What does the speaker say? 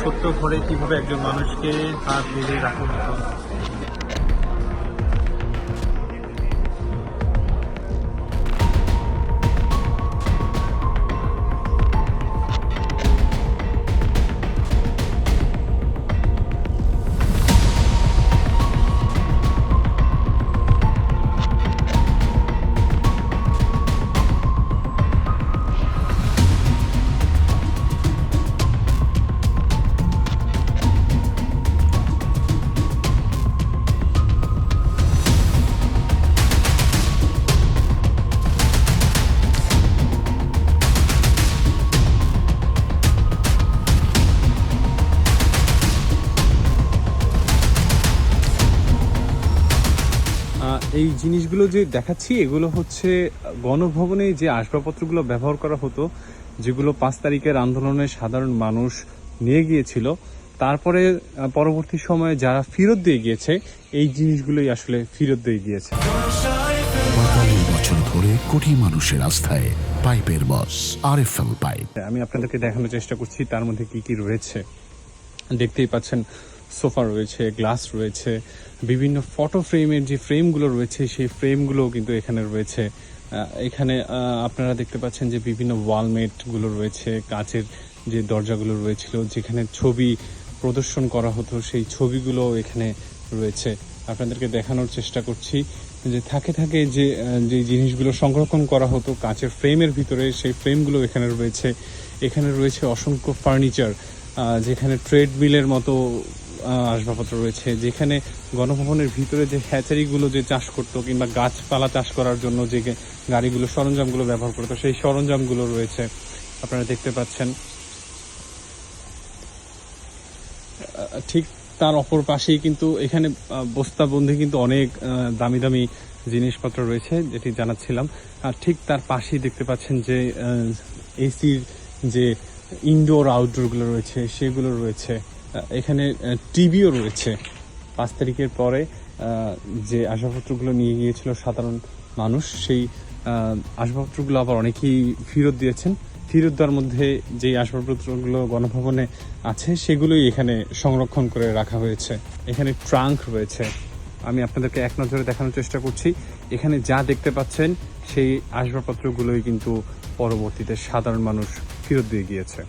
ছোট্ট ঘরে কিভাবে একজন মানুষকে হাত বেঁধে রাখা হতো। এই জিনিসগুলো যে দেখাচ্ছি এগুলো হচ্ছে গণভবনে যে আসবাবপত্রগুলো ব্যবহার করা হতো, যেগুলো 5 তারিখের আন্দোলনে সাধারণ মানুষ নিয়ে গিয়েছিল, তারপরে পরবর্তী সময়ে যারা ফেরত দিয়ে গিয়েছে এই জিনিসগুলোই আসলে ফেরত দিয়ে গিয়েছে। 45 বছর ধরে কোটি মানুষের আস্থায় পাইপের বস আরএফএল পাইপ। আমি আপনাদেরকে দেখানোর চেষ্টা করছি তার মধ্যে কি কি রয়েছে। দেখতেই পাচ্ছেন সোফা রয়েছে, গ্লাস রয়েছে, বিভিন্ন ফটো ফ্রেমের যে ফ্রেমগুলো রয়েছে সেই ফ্রেমগুলোও কিন্তু এখানে রয়েছে। এখানে আপনারা দেখতে পাচ্ছেন যে বিভিন্ন ওয়ালমেটগুলো রয়েছে, কাচের যে দরজাগুলো রয়েছিল যেখানে ছবি প্রদর্শন করা হতো সেই ছবিগুলো এখানে রয়েছে। আপনাদেরকে দেখানোর চেষ্টা করছি যে থাকে যে যে জিনিসগুলো সংরক্ষণ করা হতো কাচের ফ্রেমের ভিতরে, সেই ফ্রেমগুলো এখানে রয়েছে। এখানে রয়েছে অসংখ্য ফার্নিচার, যেখানে ট্রেডমিলের মতো আসবাবপত্র রয়েছে, যেখানে গণভবনের ভিতরে যে হ্যাচারিগুলো যে চাষ করতো কিংবা গাছপালা চাষ করার জন্য যে গাড়িগুলো সরঞ্জামগুলো ব্যবহার করতো সেই সরঞ্জামগুলো রয়েছে আপনারা দেখতে পাচ্ছেন। ঠিক তার অপর পাশেই কিন্তু এখানে বস্তাবন্দি কিন্তু অনেক দামি দামি জিনিসপত্র রয়েছে যেটি জানাচ্ছিলাম। আর ঠিক তার পাশেই দেখতে পাচ্ছেন যে এসির যে ইনডোর আউটডোরগুলো রয়েছে সেগুলো রয়েছে। এখানে টিভিও রয়েছে। 5 তারিখের পরে যে আসবাবপত্রগুলো নিয়ে গিয়েছিল সাধারণ মানুষ, সেই আসবাবপত্রগুলো আবার অনেকেই ফেরত দিয়েছেন। ফেরত দেওয়ার মধ্যে যে আসবাবপত্রগুলো গণভবনে আছে সেগুলোই এখানে সংরক্ষণ করে রাখা হয়েছে। এখানে ট্রাঙ্ক রয়েছে, আমি আপনাদেরকে এক নজরে দেখানোর চেষ্টা করছি। এখানে যা দেখতে পাচ্ছেন সেই আসবাবপত্রগুলোই কিন্তু পরবর্তীতে সাধারণ মানুষ ফেরত দিয়ে গিয়েছে।